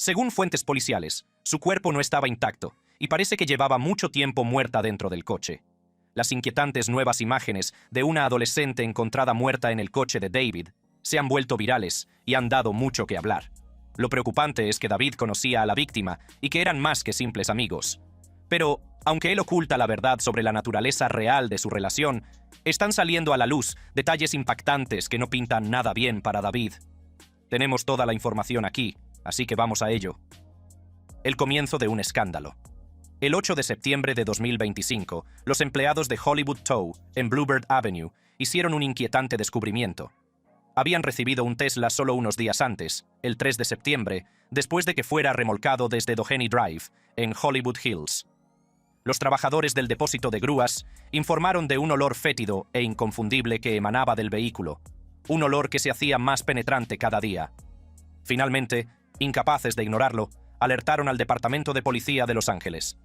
Según fuentes policiales, su cuerpo no estaba intacto y parece que llevaba mucho tiempo muerta dentro del coche. Las inquietantes nuevas imágenes de una adolescente encontrada muerta en el coche de David se han vuelto virales y han dado mucho que hablar. Lo preocupante es que David conocía a la víctima y que eran más que simples amigos. Pero, aunque él oculta la verdad sobre la naturaleza real de su relación, están saliendo a la luz detalles impactantes que no pintan nada bien para David. Tenemos toda la información aquí, así que vamos a ello. El comienzo de un escándalo. El 8 de septiembre de 2025, los empleados de Hollywood Tow, en Bluebird Avenue, hicieron un inquietante descubrimiento. Habían recibido un Tesla solo unos días antes, el 3 de septiembre, después de que fuera remolcado desde Doheny Drive, en Hollywood Hills. Los trabajadores del depósito de grúas informaron de un olor fétido e inconfundible que emanaba del vehículo, un olor que se hacía más penetrante cada día. Finalmente, incapaces de ignorarlo, alertaron al Departamento de Policía de Los Ángeles.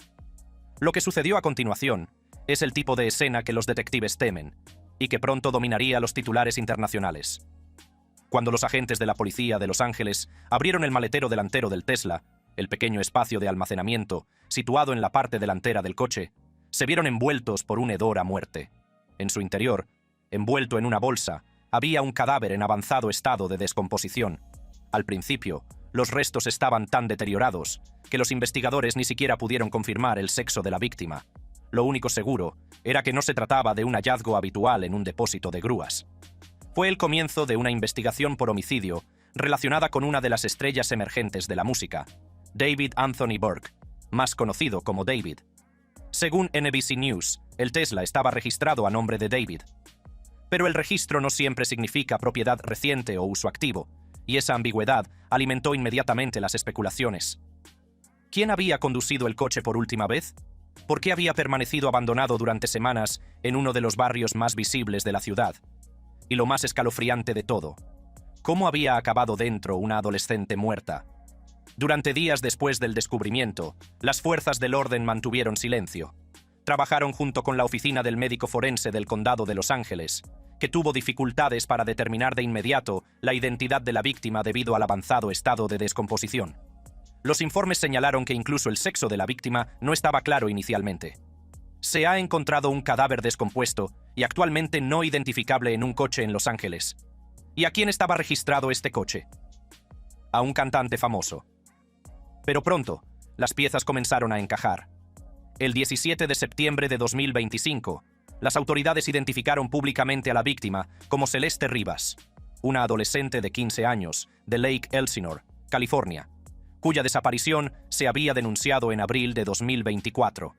Lo que sucedió a continuación es el tipo de escena que los detectives temen y que pronto dominaría los titulares internacionales. Cuando los agentes de la policía de Los Ángeles abrieron el maletero delantero del Tesla, el pequeño espacio de almacenamiento situado en la parte delantera del coche, se vieron envueltos por un hedor a muerte. En su interior, envuelto en una bolsa, había un cadáver en avanzado estado de descomposición. Al principio, los restos estaban tan deteriorados que los investigadores ni siquiera pudieron confirmar el sexo de la víctima. Lo único seguro era que no se trataba de un hallazgo habitual en un depósito de grúas. Fue el comienzo de una investigación por homicidio relacionada con una de las estrellas emergentes de la música, David Anthony Burke, más conocido como David. Según NBC News, el Tesla estaba registrado a nombre de David. Pero el registro no siempre significa propiedad reciente o uso activo, y esa ambigüedad alimentó inmediatamente las especulaciones. ¿Quién había conducido el coche por última vez? ¿Por qué había permanecido abandonado durante semanas en uno de los barrios más visibles de la ciudad? Y lo más escalofriante de todo, ¿cómo había acabado dentro una adolescente muerta? Durante días después del descubrimiento, las fuerzas del orden mantuvieron silencio. Trabajaron junto con la oficina del médico forense del condado de Los Ángeles, que tuvo dificultades para determinar de inmediato la identidad de la víctima debido al avanzado estado de descomposición. Los informes señalaron que incluso el sexo de la víctima no estaba claro inicialmente. Se ha encontrado un cadáver descompuesto y actualmente no identificable en un coche en Los Ángeles. ¿Y a quién estaba registrado este coche? A un cantante famoso. Pero pronto, las piezas comenzaron a encajar. El 17 de septiembre de 2025, las autoridades identificaron públicamente a la víctima como Celeste Rivas, una adolescente de 15 años de Lake Elsinore, California, cuya desaparición se había denunciado en abril de 2024.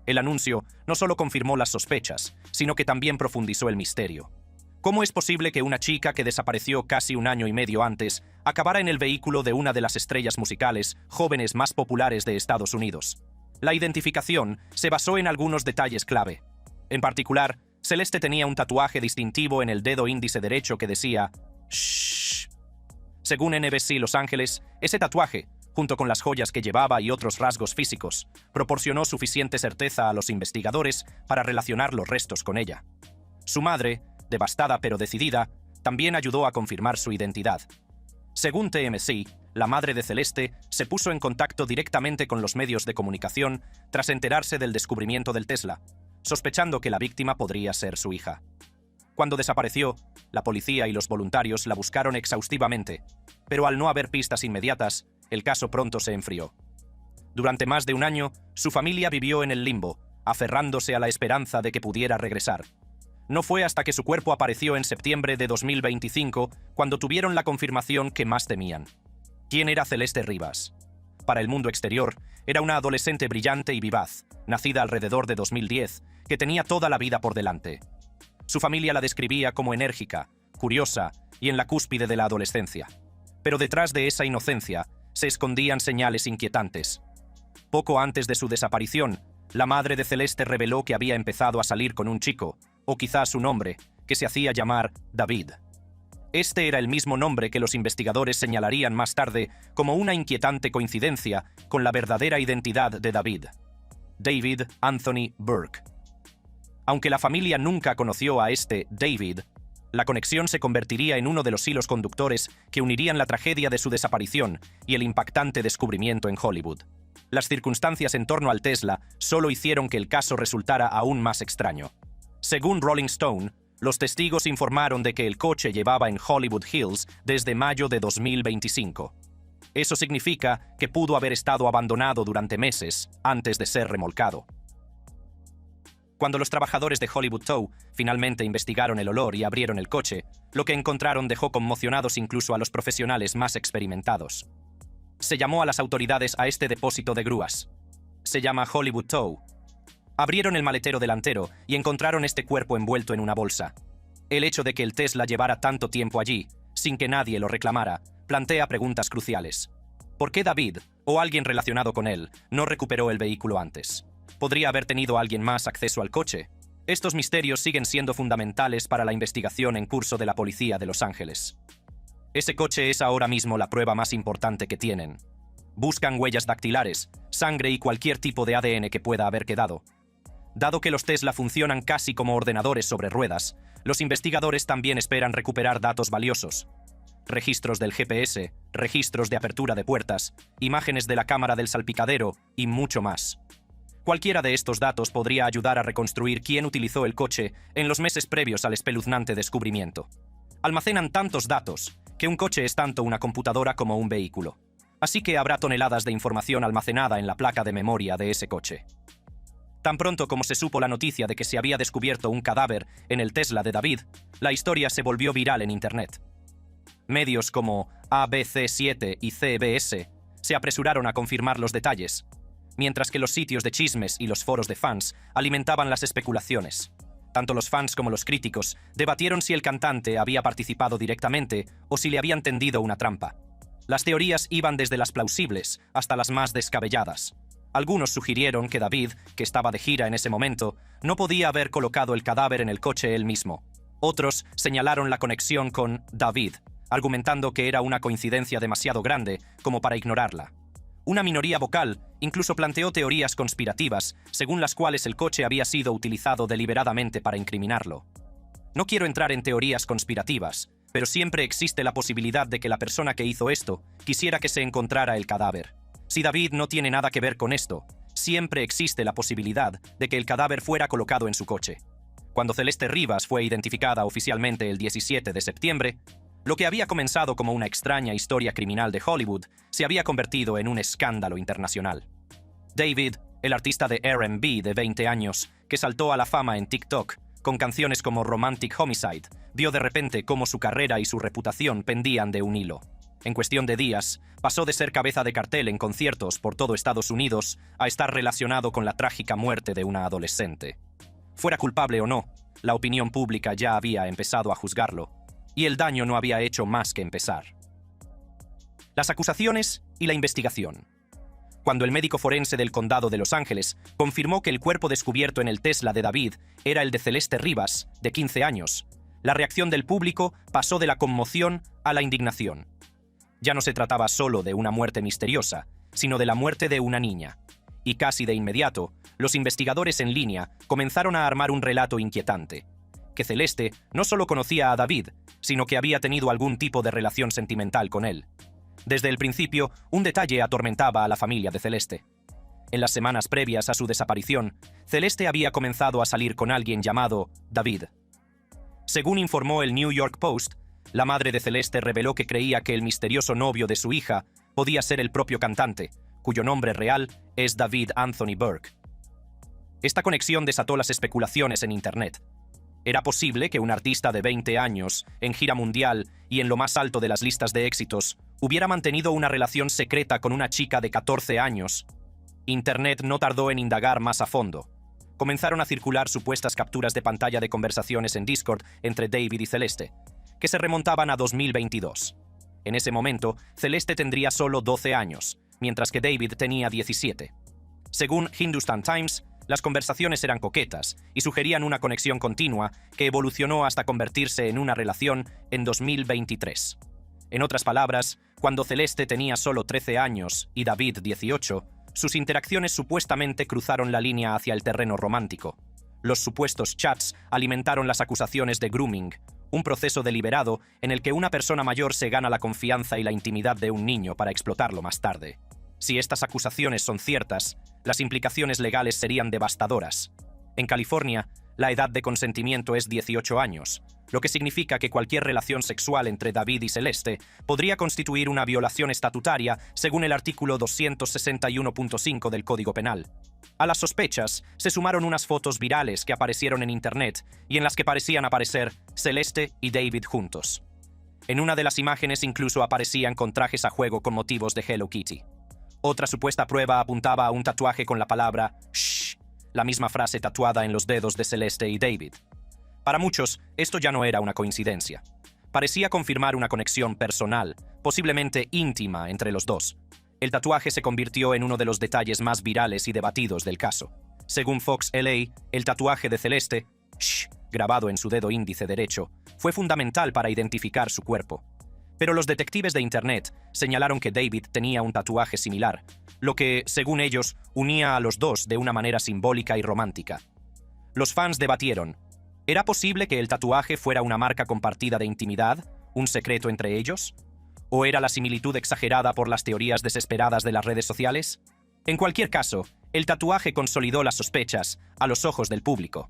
El anuncio no solo confirmó las sospechas, sino que también profundizó el misterio. ¿Cómo es posible que una chica que desapareció casi un año y medio antes acabara en el vehículo de una de las estrellas musicales jóvenes más populares de Estados Unidos? La identificación se basó en algunos detalles clave. En particular, Celeste tenía un tatuaje distintivo en el dedo índice derecho que decía "Shh". Según NBC Los Ángeles, ese tatuaje, junto con las joyas que llevaba y otros rasgos físicos, proporcionó suficiente certeza a los investigadores para relacionar los restos con ella. Su madre, devastada pero decidida, también ayudó a confirmar su identidad. Según TMZ, la madre de Celeste se puso en contacto directamente con los medios de comunicación tras enterarse del descubrimiento del Tesla, sospechando que la víctima podría ser su hija. Cuando desapareció, la policía y los voluntarios la buscaron exhaustivamente, pero al no haber pistas inmediatas, el caso pronto se enfrió. Durante más de un año, su familia vivió en el limbo, aferrándose a la esperanza de que pudiera regresar. No fue hasta que su cuerpo apareció en septiembre de 2025 cuando tuvieron la confirmación que más temían. ¿Quién era Celeste Rivas? Para el mundo exterior, era una adolescente brillante y vivaz, nacida alrededor de 2010, que tenía toda la vida por delante. Su familia la describía como enérgica, curiosa y en la cúspide de la adolescencia. Pero detrás de esa inocencia se escondían señales inquietantes. Poco antes de su desaparición, la madre de Celeste reveló que había empezado a salir con un chico, o quizás un hombre, que se hacía llamar David. Este era el mismo nombre que los investigadores señalarían más tarde como una inquietante coincidencia con la verdadera identidad de David: David Anthony Burke. Aunque la familia nunca conoció a este David, La conexión se convertiría en uno de los hilos conductores que unirían la tragedia de su desaparición y el impactante descubrimiento en Hollywood. Las circunstancias en torno al Tesla solo hicieron que el caso resultara aún más extraño. Según Rolling Stone, los testigos informaron de que el coche llevaba en Hollywood Hills desde mayo de 2025. Eso significa que pudo haber estado abandonado durante meses antes de ser remolcado. Cuando los trabajadores de Hollywood Tow finalmente investigaron el olor y abrieron el coche, lo que encontraron dejó conmocionados incluso a los profesionales más experimentados. Se llamó a las autoridades a este depósito de grúas. Se llama Hollywood Tow. Abrieron el maletero delantero y encontraron este cuerpo envuelto en una bolsa. El hecho de que el Tesla llevara tanto tiempo allí, sin que nadie lo reclamara, plantea preguntas cruciales. ¿Por qué David, o alguien relacionado con él, no recuperó el vehículo antes? ¿Podría haber tenido alguien más acceso al coche? Estos misterios siguen siendo fundamentales para la investigación en curso de la policía de Los Ángeles. Ese coche es ahora mismo la prueba más importante que tienen. Buscan huellas dactilares, sangre y cualquier tipo de ADN que pueda haber quedado. Dado que los Tesla funcionan casi como ordenadores sobre ruedas, los investigadores también esperan recuperar datos valiosos. Registros del GPS, registros de apertura de puertas, imágenes de la cámara del salpicadero y mucho más. Cualquiera de estos datos podría ayudar a reconstruir quién utilizó el coche en los meses previos al espeluznante descubrimiento. Almacenan tantos datos que un coche es tanto una computadora como un vehículo. Así que habrá toneladas de información almacenada en la placa de memoria de ese coche. Tan pronto como se supo la noticia de que se había descubierto un cadáver en el Tesla de David, la historia se volvió viral en Internet. Medios como ABC7 y CBS se apresuraron a confirmar los detalles, mientras que los sitios de chismes y los foros de fans alimentaban las especulaciones. Tanto los fans como los críticos debatieron si el cantante había participado directamente o si le habían tendido una trampa. Las teorías iban desde las plausibles hasta las más descabelladas. Algunos sugirieron que David, que estaba de gira en ese momento, no podía haber colocado el cadáver en el coche él mismo. Otros señalaron la conexión con David, argumentando que era una coincidencia demasiado grande como para ignorarla. Una minoría vocal incluso planteó teorías conspirativas, según las cuales el coche había sido utilizado deliberadamente para incriminarlo. No quiero entrar en teorías conspirativas, pero siempre existe la posibilidad de que la persona que hizo esto quisiera que se encontrara el cadáver. Si David no tiene nada que ver con esto, siempre existe la posibilidad de que el cadáver fuera colocado en su coche. Cuando Celeste Rivas fue identificada oficialmente el 17 de septiembre, lo que había comenzado como una extraña historia criminal de Hollywood se había convertido en un escándalo internacional. David, el artista de R&B de 20 años, que saltó a la fama en TikTok con canciones como Romantic Homicide, vio de repente cómo su carrera y su reputación pendían de un hilo. En cuestión de días, pasó de ser cabeza de cartel en conciertos por todo Estados Unidos a estar relacionado con la trágica muerte de una adolescente. Fuera culpable o no, la opinión pública ya había empezado a juzgarlo, y el daño no había hecho más que empezar. Las acusaciones y la investigación. Cuando el médico forense del condado de Los Ángeles confirmó que el cuerpo descubierto en el Tesla de David era el de Celeste Rivas, de 15 años, la reacción del público pasó de la conmoción a la indignación. Ya no se trataba solo de una muerte misteriosa, sino de la muerte de una niña. Y casi de inmediato, los investigadores en línea comenzaron a armar un relato inquietante. Que Celeste no solo conocía a David, sino que había tenido algún tipo de relación sentimental con él. Desde el principio, un detalle atormentaba a la familia de Celeste. En las semanas previas a su desaparición, Celeste había comenzado a salir con alguien llamado David. Según informó el New York Post, la madre de Celeste reveló que creía que el misterioso novio de su hija podía ser el propio cantante, cuyo nombre real es David Anthony Burke. Esta conexión desató las especulaciones en Internet. ¿Era posible que un artista de 20 años, en gira mundial y en lo más alto de las listas de éxitos, hubiera mantenido una relación secreta con una chica de 14 años? Internet no tardó en indagar más a fondo. Comenzaron a circular supuestas capturas de pantalla de conversaciones en Discord entre David y Celeste, que se remontaban a 2022. En ese momento, Celeste tendría solo 12 años, mientras que David tenía 17. Según Hindustan Times, las conversaciones eran coquetas y sugerían una conexión continua que evolucionó hasta convertirse en una relación en 2023. En otras palabras, cuando Celeste tenía solo 13 años y David 18, sus interacciones supuestamente cruzaron la línea hacia el terreno romántico. Los supuestos chats alimentaron las acusaciones de grooming, un proceso deliberado en el que una persona mayor se gana la confianza y la intimidad de un niño para explotarlo más tarde. Si estas acusaciones son ciertas, las implicaciones legales serían devastadoras. En California, la edad de consentimiento es 18 años, lo que significa que cualquier relación sexual entre David y Celeste podría constituir una violación estatutaria según el artículo 261.5 del Código Penal. A las sospechas se sumaron unas fotos virales que aparecieron en Internet y en las que parecían aparecer Celeste y David juntos. En una de las imágenes incluso aparecían con trajes a juego con motivos de Hello Kitty. Otra supuesta prueba apuntaba a un tatuaje con la palabra "shh", la misma frase tatuada en los dedos de Celeste y David. Para muchos, esto ya no era una coincidencia. Parecía confirmar una conexión personal, posiblemente íntima, entre los dos. El tatuaje se convirtió en uno de los detalles más virales y debatidos del caso. Según Fox LA, el tatuaje de Celeste, "shh", grabado en su dedo índice derecho, fue fundamental para identificar su cuerpo. Pero los detectives de Internet señalaron que David tenía un tatuaje similar, lo que, según ellos, unía a los dos de una manera simbólica y romántica. Los fans debatieron: ¿era posible que el tatuaje fuera una marca compartida de intimidad, un secreto entre ellos? ¿O era la similitud exagerada por las teorías desesperadas de las redes sociales? En cualquier caso, el tatuaje consolidó las sospechas a los ojos del público.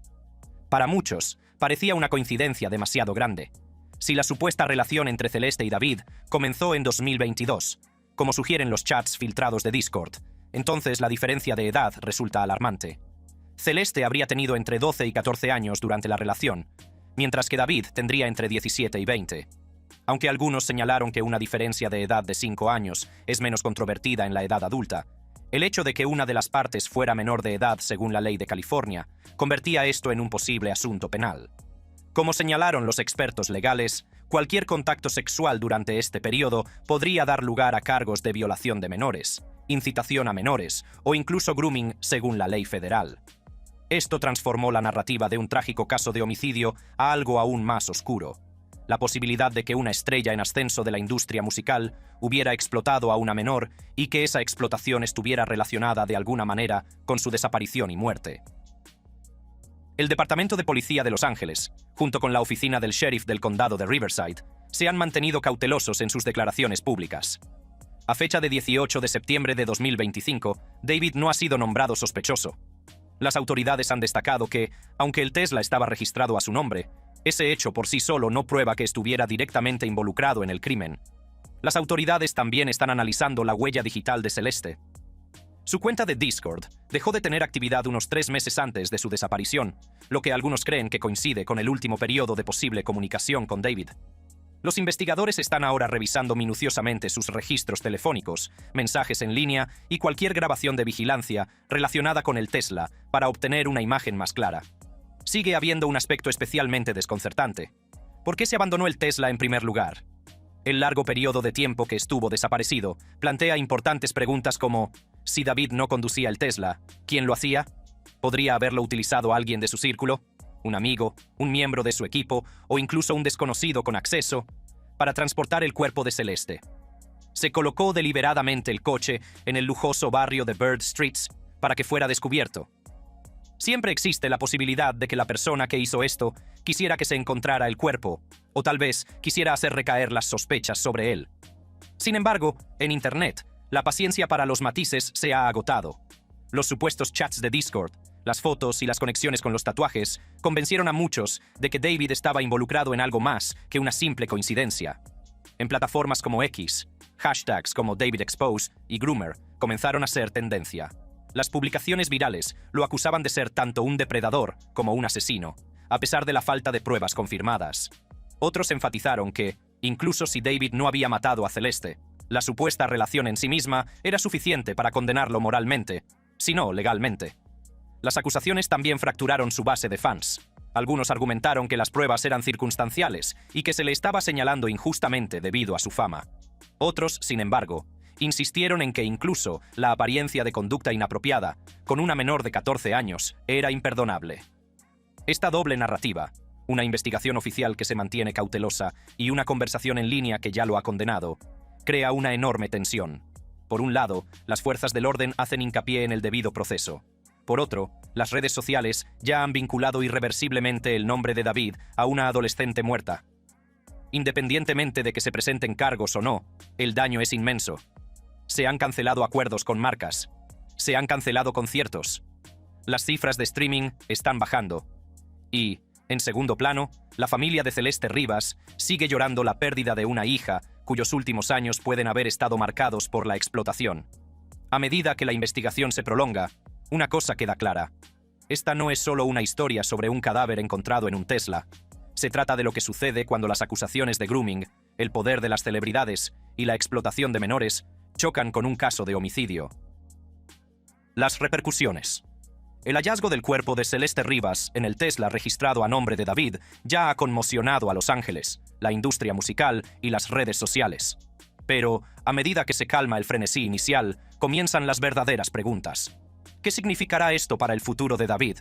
Para muchos, parecía una coincidencia demasiado grande. Si la supuesta relación entre Celeste y David comenzó en 2022, como sugieren los chats filtrados de Discord, entonces la diferencia de edad resulta alarmante. Celeste habría tenido entre 12 y 14 años durante la relación, mientras que David tendría entre 17 y 20. Aunque algunos señalaron que una diferencia de edad de 5 años es menos controvertida en la edad adulta, el hecho de que una de las partes fuera menor de edad según la ley de California convertía esto en un posible asunto penal. Como señalaron los expertos legales, cualquier contacto sexual durante este periodo podría dar lugar a cargos de violación de menores, incitación a menores o incluso grooming según la ley federal. Esto transformó la narrativa de un trágico caso de homicidio a algo aún más oscuro: la posibilidad de que una estrella en ascenso de la industria musical hubiera explotado a una menor y que esa explotación estuviera relacionada de alguna manera con su desaparición y muerte. El Departamento de Policía de Los Ángeles, junto con la oficina del sheriff del condado de Riverside, se han mantenido cautelosos en sus declaraciones públicas. A fecha de 18 de septiembre de 2025, David no ha sido nombrado sospechoso. Las autoridades han destacado que, aunque el Tesla estaba registrado a su nombre, ese hecho por sí solo no prueba que estuviera directamente involucrado en el crimen. Las autoridades también están analizando la huella digital de Celeste. Su cuenta de Discord dejó de tener actividad unos 3 meses antes de su desaparición, lo que algunos creen que coincide con el último periodo de posible comunicación con David. Los investigadores están ahora revisando minuciosamente sus registros telefónicos, mensajes en línea y cualquier grabación de vigilancia relacionada con el Tesla para obtener una imagen más clara. Sigue habiendo un aspecto especialmente desconcertante. ¿Por qué se abandonó el Tesla en primer lugar? El largo periodo de tiempo que estuvo desaparecido plantea importantes preguntas como: si David no conducía el Tesla, ¿quién lo hacía? ¿Podría haberlo utilizado alguien de su círculo? ¿Un amigo, un miembro de su equipo o incluso un desconocido con acceso? Para transportar el cuerpo de Celeste. ¿Se colocó deliberadamente el coche en el lujoso barrio de Bird Streets para que fuera descubierto? Siempre existe la posibilidad de que la persona que hizo esto quisiera que se encontrara el cuerpo, o tal vez quisiera hacer recaer las sospechas sobre él. Sin embargo, en Internet, la paciencia para los matices se ha agotado. Los supuestos chats de Discord, las fotos y las conexiones con los tatuajes convencieron a muchos de que David estaba involucrado en algo más que una simple coincidencia. En plataformas como X, hashtags como DavidExpose y Groomer comenzaron a ser tendencia. Las publicaciones virales lo acusaban de ser tanto un depredador como un asesino, a pesar de la falta de pruebas confirmadas. Otros enfatizaron que, incluso si David no había matado a Celeste, la supuesta relación en sí misma era suficiente para condenarlo moralmente, si no legalmente. Las acusaciones también fracturaron su base de fans. Algunos argumentaron que las pruebas eran circunstanciales y que se le estaba señalando injustamente debido a su fama. Otros, sin embargo, insistieron en que incluso la apariencia de conducta inapropiada, con una menor de 14 años, era imperdonable. Esta doble narrativa, una investigación oficial que se mantiene cautelosa y una conversación en línea que ya lo ha condenado, crea una enorme tensión. Por un lado, las fuerzas del orden hacen hincapié en el debido proceso. Por otro, las redes sociales ya han vinculado irreversiblemente el nombre de David a una adolescente muerta, Independientemente de que se presenten cargos o no, el daño es inmenso. Se han cancelado acuerdos con marcas. Se han cancelado conciertos. Las cifras de streaming están bajando. Y, en segundo plano, la familia de Celeste Rivas sigue llorando la pérdida de una hija cuyos últimos años pueden haber estado marcados por la explotación. A medida que la investigación se prolonga, una cosa queda clara. Esta no es solo una historia sobre un cadáver encontrado en un Tesla. Se trata de lo que sucede cuando las acusaciones de grooming, el poder de las celebridades y la explotación de menores chocan con un caso de homicidio. Las repercusiones. El hallazgo del cuerpo de Celeste Rivas en el Tesla registrado a nombre de David ya ha conmocionado a Los Ángeles, la industria musical y las redes sociales. Pero, a medida que se calma el frenesí inicial, comienzan las verdaderas preguntas. ¿Qué significará esto para el futuro de David?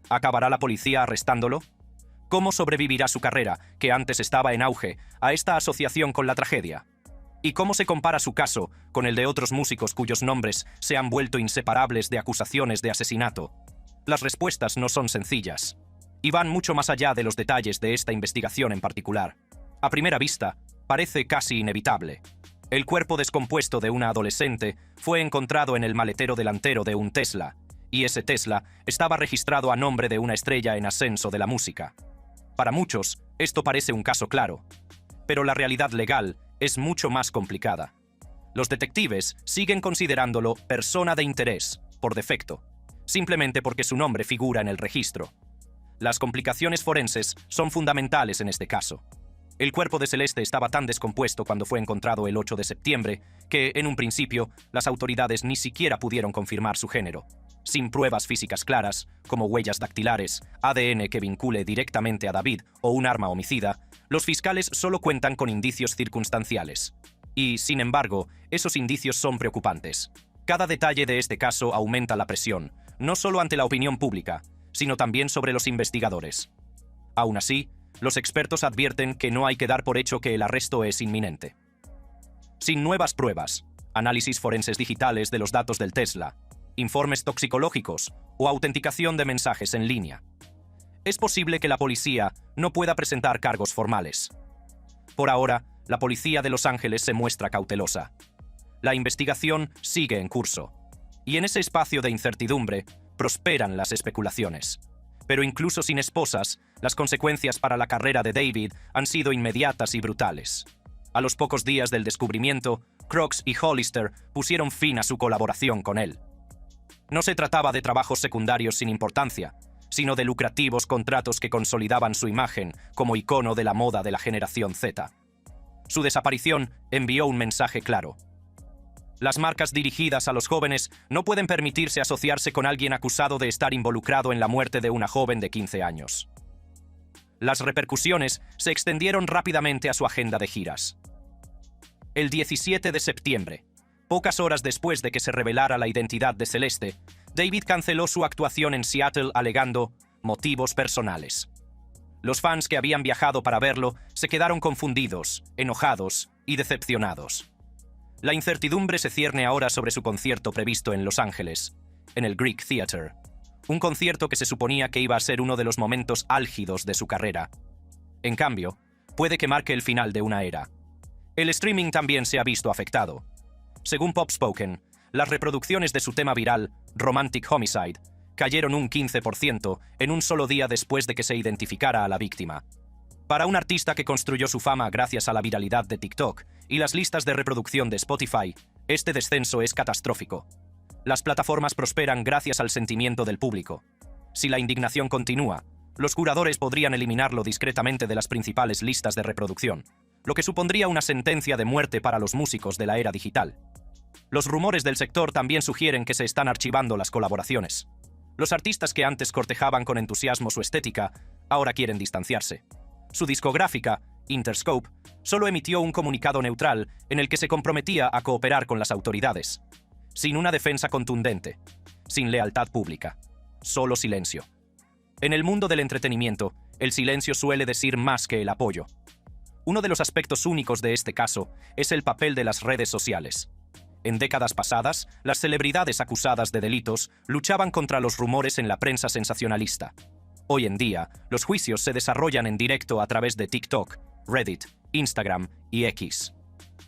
¿Acabará la policía arrestándolo? ¿Cómo sobrevivirá su carrera, que antes estaba en auge, a esta asociación con la tragedia? ¿Y cómo se compara su caso con el de otros músicos cuyos nombres se han vuelto inseparables de acusaciones de asesinato? Las respuestas no son sencillas, y van mucho más allá de los detalles de esta investigación en particular. A primera vista, parece casi inevitable. El cuerpo descompuesto de una adolescente fue encontrado en el maletero delantero de un Tesla, y ese Tesla estaba registrado a nombre de una estrella en ascenso de la música. Para muchos, esto parece un caso claro, pero la realidad legal es mucho más complicada. Los detectives siguen considerándolo persona de interés, por defecto, simplemente porque su nombre figura en el registro. Las complicaciones forenses son fundamentales en este caso. El cuerpo de Celeste estaba tan descompuesto cuando fue encontrado el 8 de septiembre que, en un principio, las autoridades ni siquiera pudieron confirmar su género. Sin pruebas físicas claras, como huellas dactilares, ADN que vincule directamente a David o un arma homicida, los fiscales solo cuentan con indicios circunstanciales. Y, sin embargo, esos indicios son preocupantes. Cada detalle de este caso aumenta la presión, no solo ante la opinión pública, sino también sobre los investigadores. Aún así, los expertos advierten que no hay que dar por hecho que el arresto es inminente. Sin nuevas pruebas, análisis forenses digitales de los datos del Tesla, informes toxicológicos o autenticación de mensajes en línea, es posible que la policía no pueda presentar cargos formales. Por ahora, la policía de Los Ángeles se muestra cautelosa. La investigación sigue en curso, y en ese espacio de incertidumbre prosperan las especulaciones. Pero incluso sin esposas, las consecuencias para la carrera de David han sido inmediatas y brutales. A los pocos días del descubrimiento, Crocs y Hollister pusieron fin a su colaboración con él. No se trataba de trabajos secundarios sin importancia, sino de lucrativos contratos que consolidaban su imagen como icono de la moda de la generación Z. Su desaparición envió un mensaje claro. Las marcas dirigidas a los jóvenes no pueden permitirse asociarse con alguien acusado de estar involucrado en la muerte de una joven de 15 años. Las repercusiones se extendieron rápidamente a su agenda de giras. El 17 de septiembre, pocas horas después de que se revelara la identidad de Celeste, David canceló su actuación en Seattle alegando motivos personales. Los fans que habían viajado para verlo se quedaron confundidos, enojados y decepcionados. La incertidumbre se cierne ahora sobre su concierto previsto en Los Ángeles, en el Greek Theater, un concierto que se suponía que iba a ser uno de los momentos álgidos de su carrera. En cambio, puede que marque el final de una era. El streaming también se ha visto afectado. Según PopSpoken, las reproducciones de su tema viral, Romantic Homicide, cayeron un 15% en un solo día después de que se identificara a la víctima. Para un artista que construyó su fama gracias a la viralidad de TikTok y las listas de reproducción de Spotify, este descenso es catastrófico. Las plataformas prosperan gracias al sentimiento del público. Si la indignación continúa, los curadores podrían eliminarlo discretamente de las principales listas de reproducción, lo que supondría una sentencia de muerte para los músicos de la era digital. Los rumores del sector también sugieren que se están archivando las colaboraciones. Los artistas que antes cortejaban con entusiasmo su estética, ahora quieren distanciarse. Su discográfica, Interscope, solo emitió un comunicado neutral en el que se comprometía a cooperar con las autoridades. Sin una defensa contundente, sin lealtad pública, solo silencio. En el mundo del entretenimiento, el silencio suele decir más que el apoyo. Uno de los aspectos únicos de este caso es el papel de las redes sociales. En décadas pasadas, las celebridades acusadas de delitos luchaban contra los rumores en la prensa sensacionalista. Hoy en día, los juicios se desarrollan en directo a través de TikTok, Reddit, Instagram y X.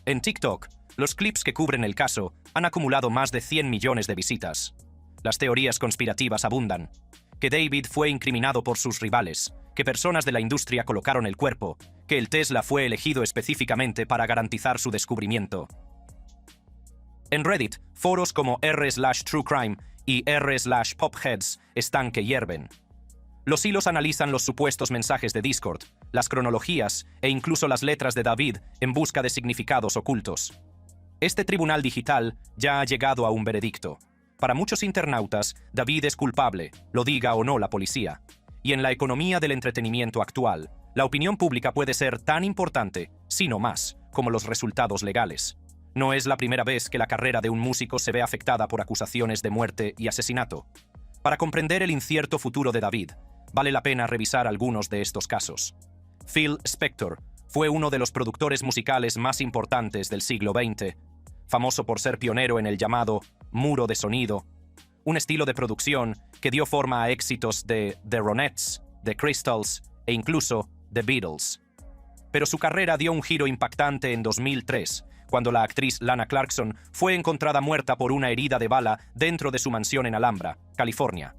En TikTok, los clips que cubren el caso han acumulado más de 100 millones de visitas. Las teorías conspirativas abundan. Que David fue incriminado por sus rivales, que personas de la industria colocaron el cuerpo, que el Tesla fue elegido específicamente para garantizar su descubrimiento. En Reddit, foros como r/truecrime y r/popheads están que hierven. Los hilos analizan los supuestos mensajes de Discord, las cronologías e incluso las letras de David en busca de significados ocultos. Este tribunal digital ya ha llegado a un veredicto. Para muchos internautas, David es culpable, lo diga o no la policía. Y en la economía del entretenimiento actual, la opinión pública puede ser tan importante, si no más, como los resultados legales. No es la primera vez que la carrera de un músico se ve afectada por acusaciones de muerte y asesinato. Para comprender el incierto futuro de David, vale la pena revisar algunos de estos casos. Phil Spector fue uno de los productores musicales más importantes del siglo XX, famoso por ser pionero en el llamado muro de sonido, un estilo de producción que dio forma a éxitos de The Ronettes, The Crystals e incluso The Beatles. Pero su carrera dio un giro impactante en 2003, cuando la actriz Lana Clarkson fue encontrada muerta por una herida de bala dentro de su mansión en Alhambra, California.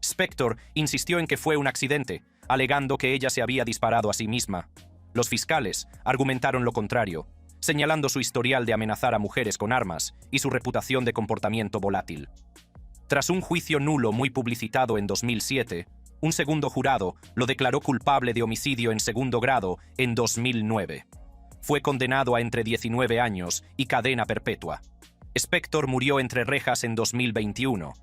Spector insistió en que fue un accidente, alegando que ella se había disparado a sí misma. Los fiscales argumentaron lo contrario, señalando su historial de amenazar a mujeres con armas y su reputación de comportamiento volátil. Tras un juicio nulo muy publicitado en 2007, un segundo jurado lo declaró culpable de homicidio en segundo grado en 2009. Fue condenado a entre 19 años y cadena perpetua. Spector murió entre rejas en 2021.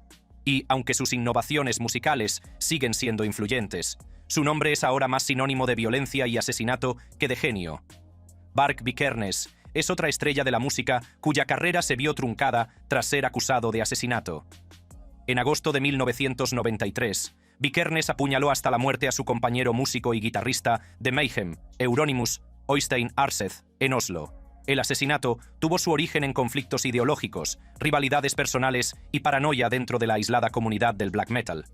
Y, aunque sus innovaciones musicales siguen siendo influyentes, su nombre es ahora más sinónimo de violencia y asesinato que de genio. Bark Vikernes es otra estrella de la música cuya carrera se vio truncada tras ser acusado de asesinato. En agosto de 1993, Vikernes apuñaló hasta la muerte a su compañero músico y guitarrista de Mayhem, Euronymous Øystein Aarseth, en Oslo. El asesinato tuvo su origen en conflictos ideológicos, rivalidades personales y paranoia dentro de la aislada comunidad del black metal.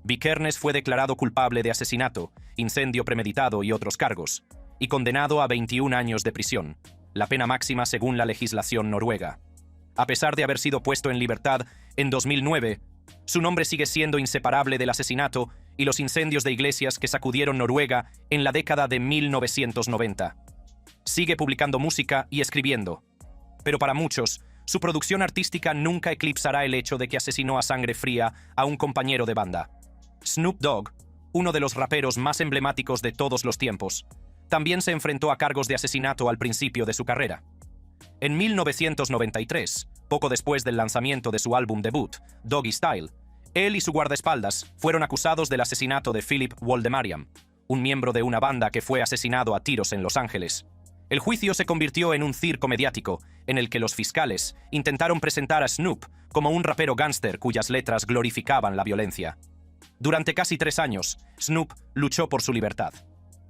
Vikernes fue declarado culpable de asesinato, incendio premeditado y otros cargos, y condenado a 21 años de prisión, la pena máxima según la legislación noruega. A pesar de haber sido puesto en libertad en 2009, su nombre sigue siendo inseparable del asesinato y los incendios de iglesias que sacudieron Noruega en la década de 1990. Sigue publicando música y escribiendo. Pero para muchos, su producción artística nunca eclipsará el hecho de que asesinó a sangre fría a un compañero de banda. Snoop Dogg, uno de los raperos más emblemáticos de todos los tiempos, también se enfrentó a cargos de asesinato al principio de su carrera. En 1993, poco después del lanzamiento de su álbum debut, Doggy Style, él y su guardaespaldas fueron acusados del asesinato de Philip Woldemariam, un miembro de una banda que fue asesinado a tiros en Los Ángeles. El juicio se convirtió en un circo mediático, en el que los fiscales intentaron presentar a Snoop como un rapero gángster cuyas letras glorificaban la violencia. Durante casi 3 años, Snoop luchó por su libertad.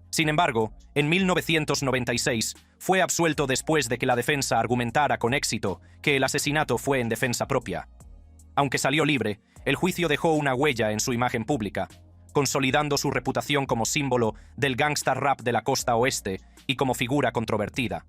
Sin embargo, en 1996 fue absuelto después de que la defensa argumentara con éxito que el asesinato fue en defensa propia. Aunque salió libre, el juicio dejó una huella en su imagen pública, consolidando su reputación como símbolo del gangsta rap de la costa oeste y como figura controvertida.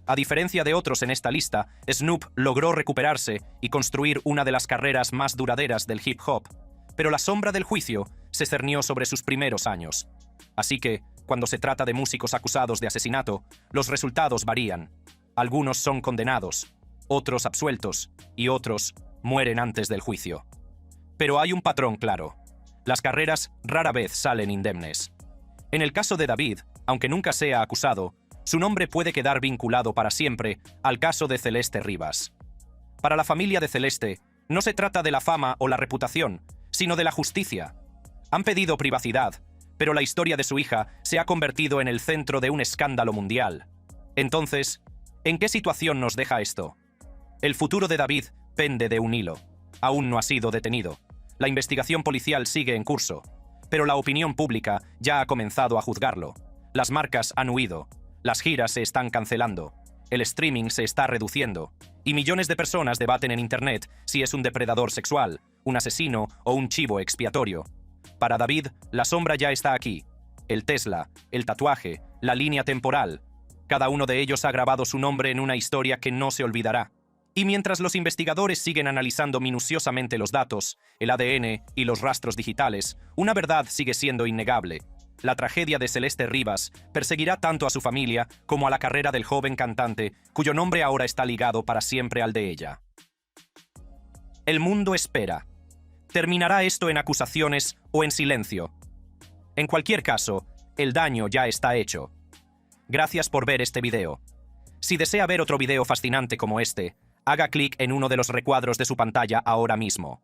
A diferencia de otros en esta lista, Snoop logró recuperarse y construir una de las carreras más duraderas del hip hop, pero la sombra del juicio se cernió sobre sus primeros años. Así que, cuando se trata de músicos acusados de asesinato, los resultados varían. Algunos son condenados, otros absueltos y otros mueren antes del juicio. Pero hay un patrón claro. Las carreras rara vez salen indemnes. En el caso de David, aunque nunca sea acusado, su nombre puede quedar vinculado para siempre al caso de Celeste Rivas. Para la familia de Celeste, no se trata de la fama o la reputación, sino de la justicia. Han pedido privacidad, pero la historia de su hija se ha convertido en el centro de un escándalo mundial. Entonces, ¿en qué situación nos deja esto? El futuro de David pende de un hilo. Aún no ha sido detenido. La investigación policial sigue en curso, pero la opinión pública ya ha comenzado a juzgarlo. Las marcas han huido, las giras se están cancelando, el streaming se está reduciendo, y millones de personas debaten en Internet si es un depredador sexual, un asesino o un chivo expiatorio. Para David, la sombra ya está aquí, el Tesla, el tatuaje, la línea temporal. Cada uno de ellos ha grabado su nombre en una historia que no se olvidará. Y mientras los investigadores siguen analizando minuciosamente los datos, el ADN y los rastros digitales, una verdad sigue siendo innegable. La tragedia de Celeste Rivas perseguirá tanto a su familia como a la carrera del joven cantante, cuyo nombre ahora está ligado para siempre al de ella. El mundo espera. ¿Terminará esto en acusaciones o en silencio? En cualquier caso, el daño ya está hecho. Gracias por ver este video. Si desea ver otro video fascinante como este, haga clic en uno de los recuadros de su pantalla ahora mismo.